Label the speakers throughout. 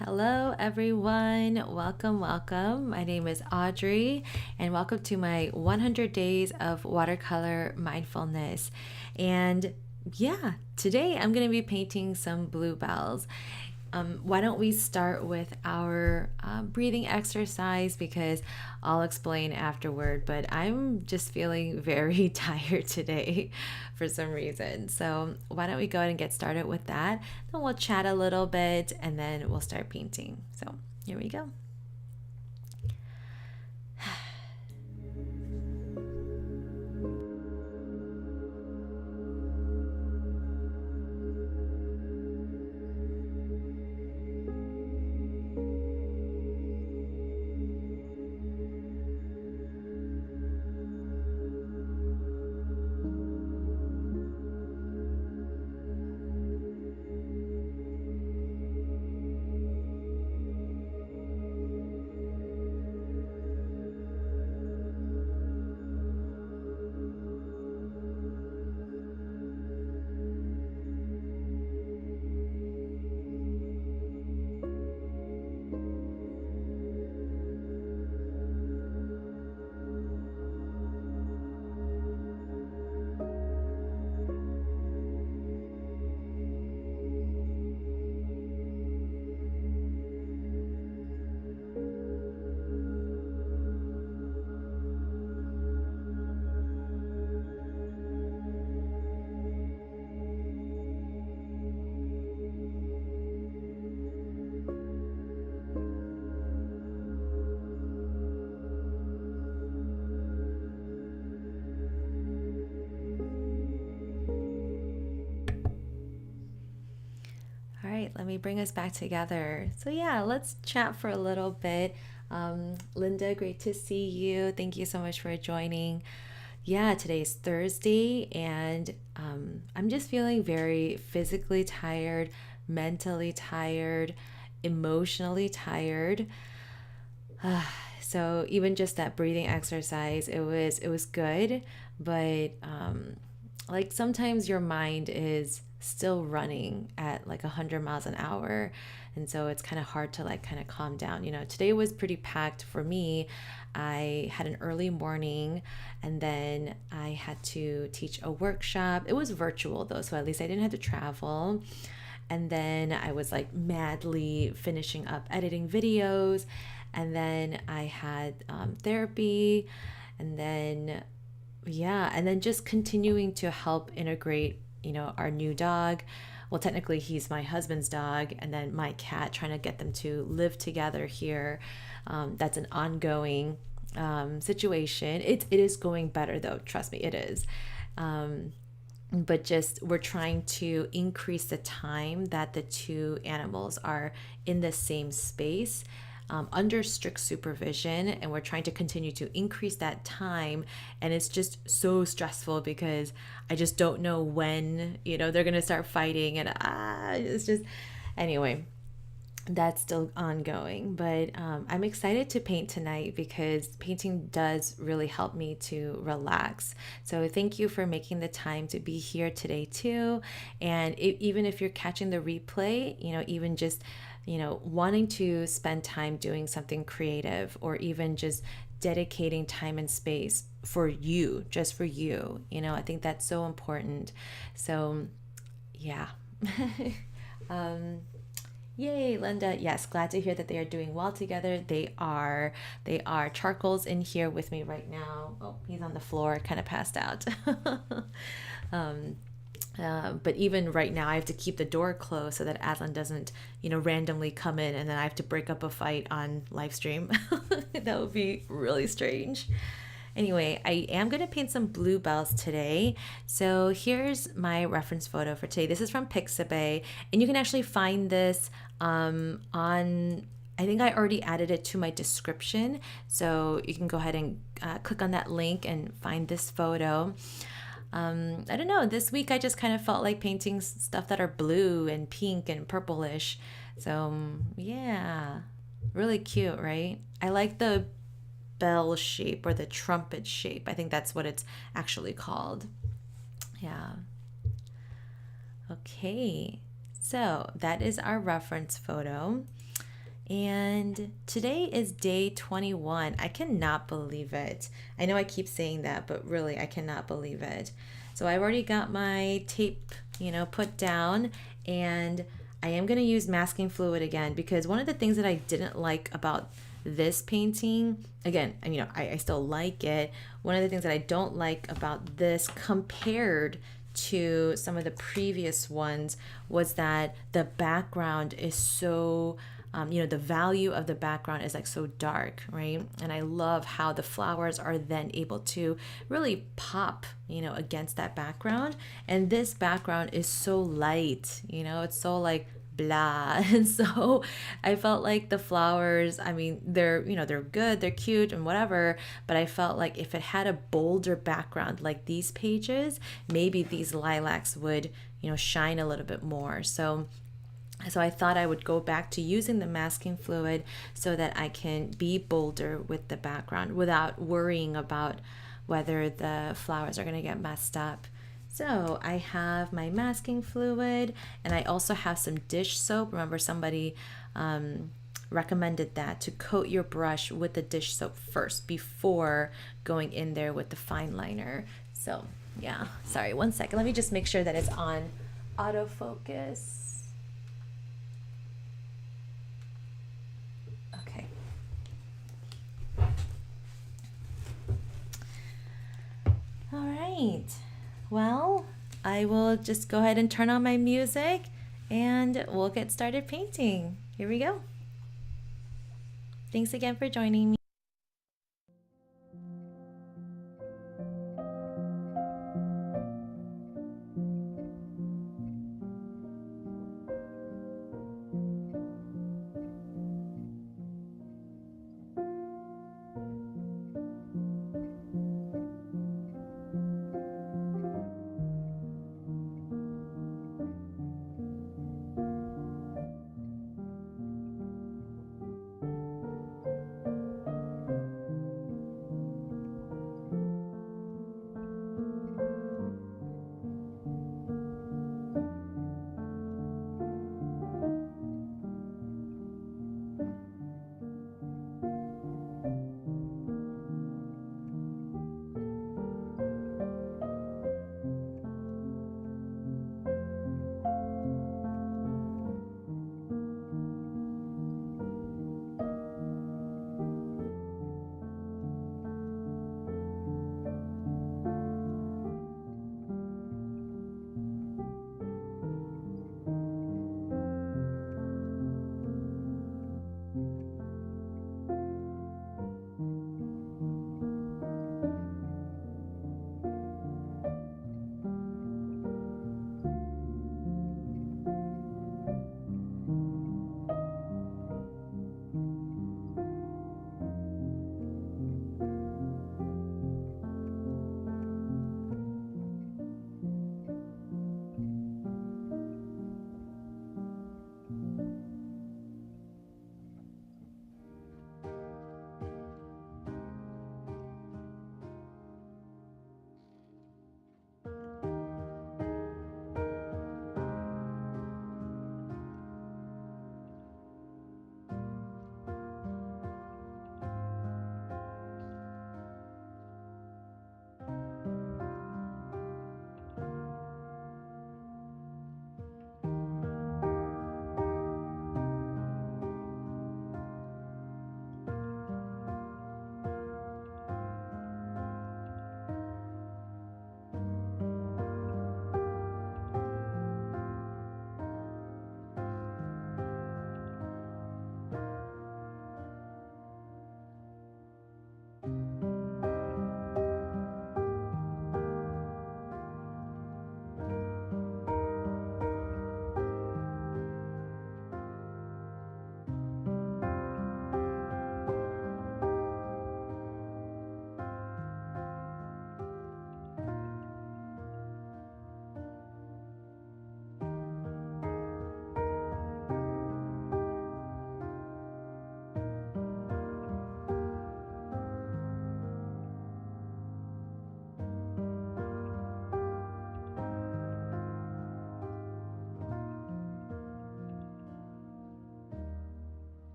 Speaker 1: Hello everyone, welcome. My name is Audrey and welcome to my 100 days of watercolor mindfulness. And yeah, today I'm going to be painting some bluebells. Why don't we start with our breathing exercise, because I'll explain afterward, but I'm just feeling very tired today for some reason. So why don't we go ahead and get started with that? Then we'll chat a little bit and then we'll start painting. So here we go. All right, let me bring us back together. So yeah, let's chat for a little bit. Linda, great to see you. Thank you so much for joining. Yeah, today's Thursday, and I'm just feeling very physically tired, mentally tired, emotionally tired. So even just that breathing exercise, it was good, but like sometimes your mind is still running at like 100 miles an hour, and so it's kind of hard to like kind of calm down. Today was pretty packed for me. I had an early morning, and then I had to teach a workshop. It was virtual though, so at least I didn't have to travel. And then I was like madly finishing up editing videos, and then I had therapy, and then just continuing to help integrate our new dog. Well, technically he's my husband's dog, and then my cat, trying to get them to live together here. That's an ongoing situation. It is going better though, trust me, it is. But just we're trying to increase the time that the two animals are in the same space, under strict supervision, and we're trying to continue to increase that time. And it's just so stressful because I just don't know when they're gonna start fighting, and it's just, anyway, that's still ongoing. But I'm excited to paint tonight because painting does really help me to relax. So thank you for making the time to be here today too. And even if you're catching the replay, even just wanting to spend time doing something creative, or even just dedicating time and space for you, just for you, I think that's so important. So yeah. Yay, Linda. Yes, glad to hear that they are doing well together. They are. Charcoal's in here with me right now. Oh, he's on the floor, kind of passed out. But even right now, I have to keep the door closed so that Aslan doesn't, randomly come in, and then I have to break up a fight on live stream. That would be really strange. Anyway, I am going to paint some bluebells today. So here's my reference photo for today. This is from Pixabay, and you can actually find this on, I think I already added it to my description. So you can go ahead and click on that link and find this photo. I don't know, this week I just kind of felt like painting stuff that are blue and pink and purplish. So yeah, really cute, right? I like the bell shape or the trumpet shape. I think that's what it's actually called. Yeah. Okay. So that is our reference photo. And today is day 21. I cannot believe it. I know I keep saying that, but really, I cannot believe it. So I've already got my tape, put down, and I am going to use masking fluid again because one of the things that I didn't like about this painting, again, I still like it. One of the things that I don't like about this compared to some of the previous ones was that the background is so the value of the background is like so dark, right? And I love how the flowers are then able to really pop, against that background. And this background is so light, it's so like blah. And so I felt like the flowers, they're good, they're cute and whatever, but I felt like if it had a bolder background like these pages, maybe these lilacs would, shine a little bit more. So I thought I would go back to using the masking fluid so that I can be bolder with the background without worrying about whether the flowers are going to get messed up. So I have my masking fluid, and I also have some dish soap. Remember, somebody recommended that to coat your brush with the dish soap first before going in there with the fine liner. So yeah, sorry, one second. Let me just make sure that it's on autofocus. Okay. All right. Well, I will just go ahead and turn on my music and we'll get started painting. Here we go. Thanks again for joining me.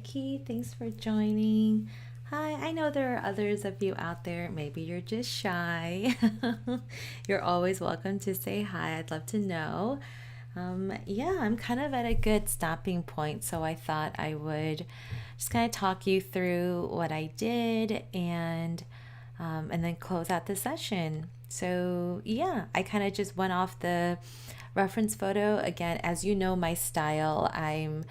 Speaker 1: Nikki, thanks for joining. Hi, I know there are others of you out there. Maybe you're just shy. You're always welcome to say hi. I'd love to know. Yeah, I'm kind of at a good stopping point, so I thought I would just kind of talk you through what I did and then close out the session. So yeah, I kind of just went off the reference photo. Again, as you know, my style, I'm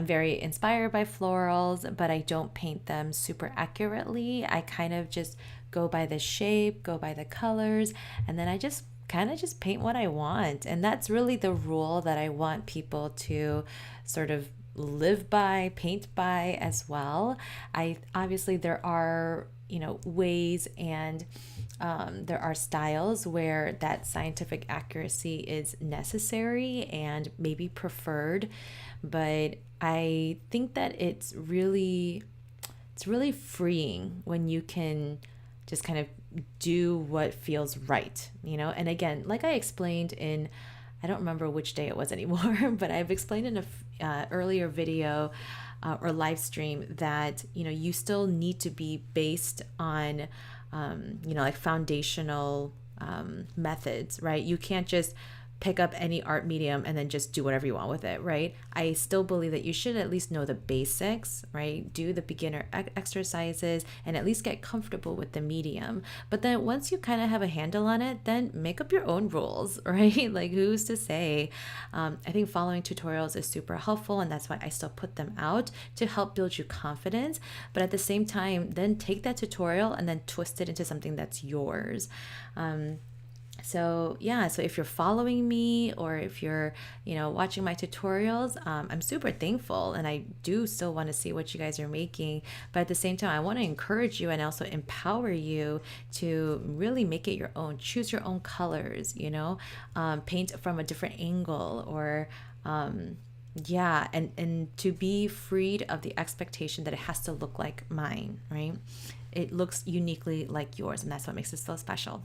Speaker 1: very inspired by florals, but I don't paint them super accurately. I kind of just go by the shape, go by the colors, and then I just kind of just paint what I want. And that's really the rule that I want people to sort of live by, paint by as well. I obviously there are, ways and there are styles where that scientific accuracy is necessary and maybe preferred, but I think that it's really freeing when you can just kind of do what feels right, And again, like I explained in, I don't remember which day it was anymore, but I've explained in a earlier video or live stream that you still need to be based on like foundational methods, right? You can't just pick up any art medium and then just do whatever you want with it, right? I still believe that you should at least know the basics, right? Do the beginner exercises and at least get comfortable with the medium. But then once you kind of have a handle on it, then make up your own rules, right? Like who's to say? I think following tutorials is super helpful, and that's why I still put them out to help build you confidence. But at the same time, then take that tutorial and then twist it into something that's yours. So yeah, so if you're following me or if you're, watching my tutorials, I'm super thankful, and I do still want to see what you guys are making. But at the same time, I want to encourage you and also empower you to really make it your own. Choose your own colors, paint from a different angle or yeah, and to be freed of the expectation that it has to look like mine, right? It looks uniquely like yours, and that's what makes it so special.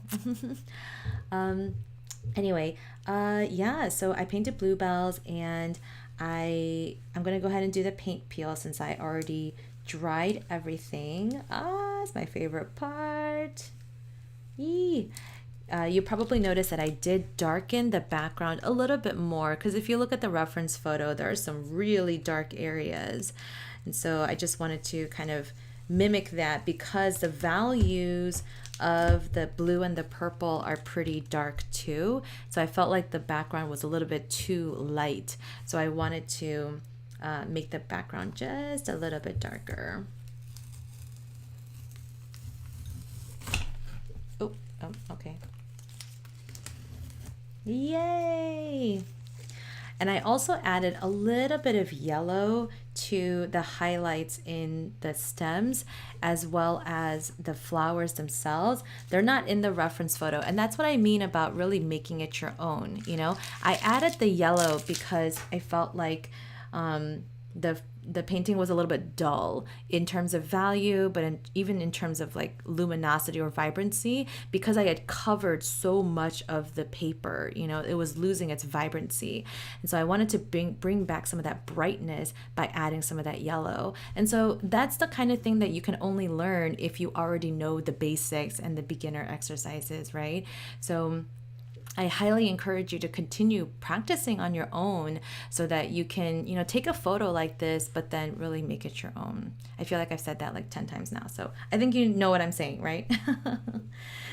Speaker 1: Anyway, yeah, so I painted Bluebells, and I'm gonna go ahead and do the paint peel since I already dried everything. It's my favorite part. Yee. You probably noticed that I did darken the background a little bit more, because if you look at the reference photo, there are some really dark areas. And so I just wanted to kind of mimic that, because the values of the blue and the purple are pretty dark too. So I felt like the background was a little bit too light. So I wanted to make the background just a little bit darker. Oh, okay. Yay! And I also added a little bit of yellow to the highlights in the stems as well as the flowers themselves. They're not in the reference photo, and that's what I mean about really making it your own. I added the yellow because I felt like the painting was a little bit dull in terms of value, but even in terms of like luminosity or vibrancy, because I had covered so much of the paper, it was losing its vibrancy. And so I wanted to bring back some of that brightness by adding some of that yellow. And so that's the kind of thing that you can only learn if you already know the basics and the beginner exercises, right? So I highly encourage you to continue practicing on your own so that you can, take a photo like this, but then really make it your own. I feel like I've said that like 10 times now. So I think you know what I'm saying, right?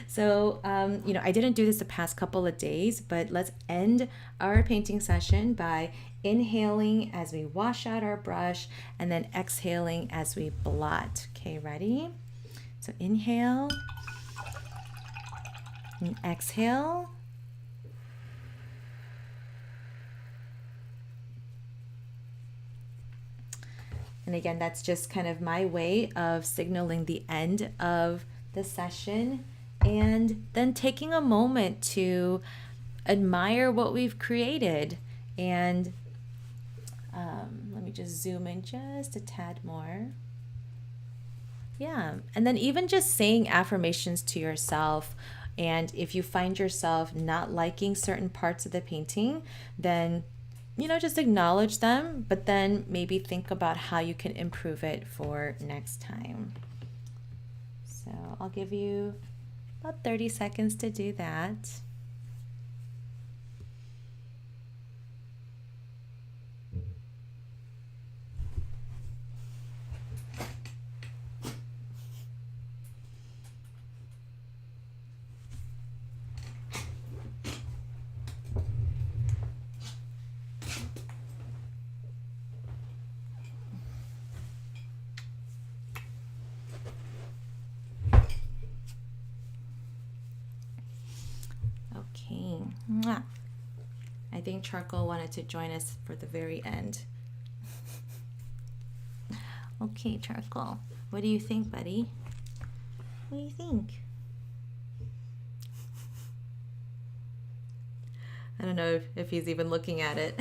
Speaker 1: So, I didn't do this the past couple of days, but let's end our painting session by inhaling as we wash out our brush and then exhaling as we blot. Okay, ready? So inhale and exhale. And again, that's just kind of my way of signaling the end of the session, and then taking a moment to admire what we've created. And let me just zoom in just a tad more. Yeah, and then even just saying affirmations to yourself. And if you find yourself not liking certain parts of the painting, then just acknowledge them, but then maybe think about how you can improve it for next time. So I'll give you about 30 seconds to do that. Okay. Mwah. I think Charcoal wanted to join us for the very end. Okay, Charcoal. What do you think, buddy? What do you think? I don't know if he's even looking at it.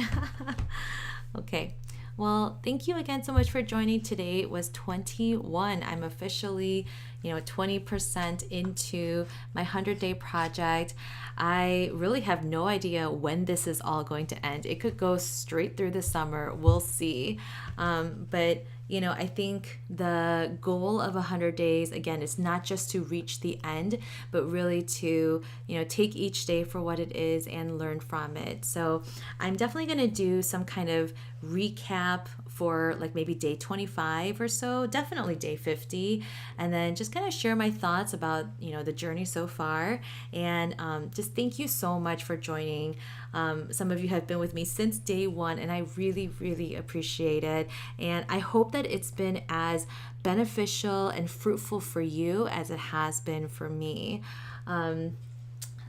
Speaker 1: Okay. Well, thank you again so much for joining. Today was 21. I'm officially, 20% into my 100-day project. I really have no idea when this is all going to end. It could go straight through the summer. We'll see. But I think the goal of 100 days, again, is not just to reach the end, but really to, take each day for what it is and learn from it. So I'm definitely going to do some kind of recap for like maybe day 25 or so, definitely day 50, and then just kind of share my thoughts about, the journey so far. And just thank you so much for joining. Some of you have been with me since day one, and I really, really appreciate it. And I hope that it's been as beneficial and fruitful for you as it has been for me.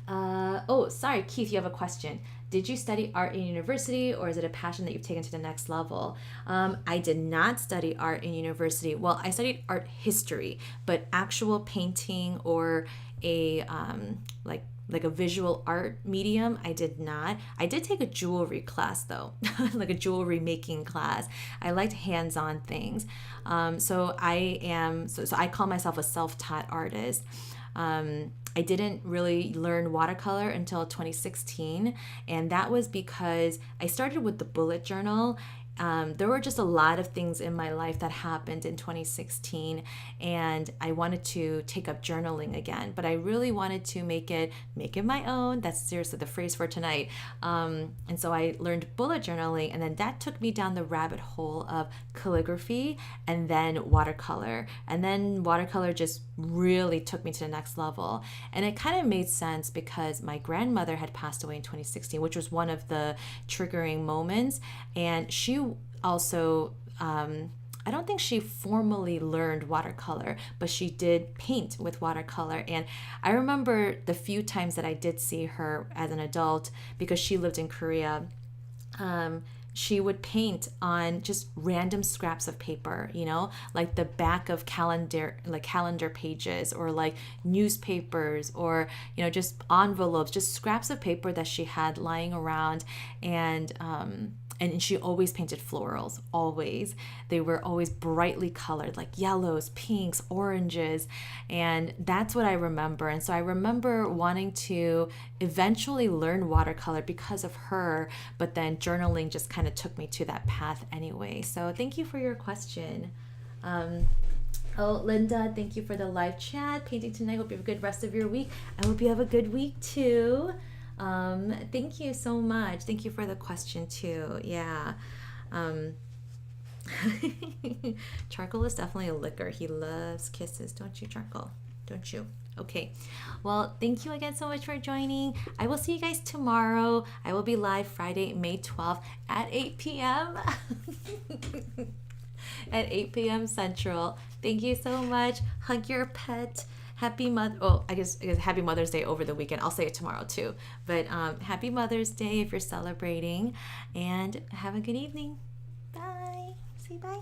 Speaker 1: Oh, sorry, Keith, you have a question. Did you study art in university, or is it a passion that you've taken to the next level? I did not study art in university. Well, I studied art history, but actual painting or a like a visual art medium, I did not. I did take a jewelry class though, like a jewelry making class. I liked hands-on things. So I call myself a self-taught artist. I didn't really learn watercolor until 2016, and that was because I started with the bullet journal. There were just a lot of things in my life that happened in 2016, and I wanted to take up journaling again, but I really wanted to make it my own. That's seriously the phrase for tonight. And so I learned bullet journaling, and then that took me down the rabbit hole of calligraphy and then watercolor. And then watercolor just really took me to the next level. And it kind of made sense because my grandmother had passed away in 2016, which was one of the triggering moments. And she also, I don't think she formally learned watercolor, but she did paint with watercolor. And I remember the few times that I did see her as an adult, because she lived in Korea. She would paint on just random scraps of paper, like the back of calendar pages, or like newspapers, or, just envelopes, just scraps of paper that she had lying around. And she always painted florals, always. They were always brightly colored, like yellows, pinks, oranges. And that's what I remember. And so I remember wanting to eventually learn watercolor because of her, but then journaling just kind of took me to that path anyway. So thank you for your question. Oh, Linda, thank you for the live chat. Painting tonight. Hope you have a good rest of your week. I hope you have a good week too. Thank you so much. Thank you for the question too. Yeah. Charcoal is definitely a licker. He loves kisses. Don't you, Charcoal? Don't you? Okay. Well, thank you again so much for joining. I will see you guys tomorrow. I will be live Friday, May 12th at 8 p.m. at 8 p.m. Central. Thank you so much. Hug your pet. Happy I guess Happy Mother's Day over the weekend. I'll say it tomorrow too. But Happy Mother's Day if you're celebrating, and have a good evening. Bye. Say bye.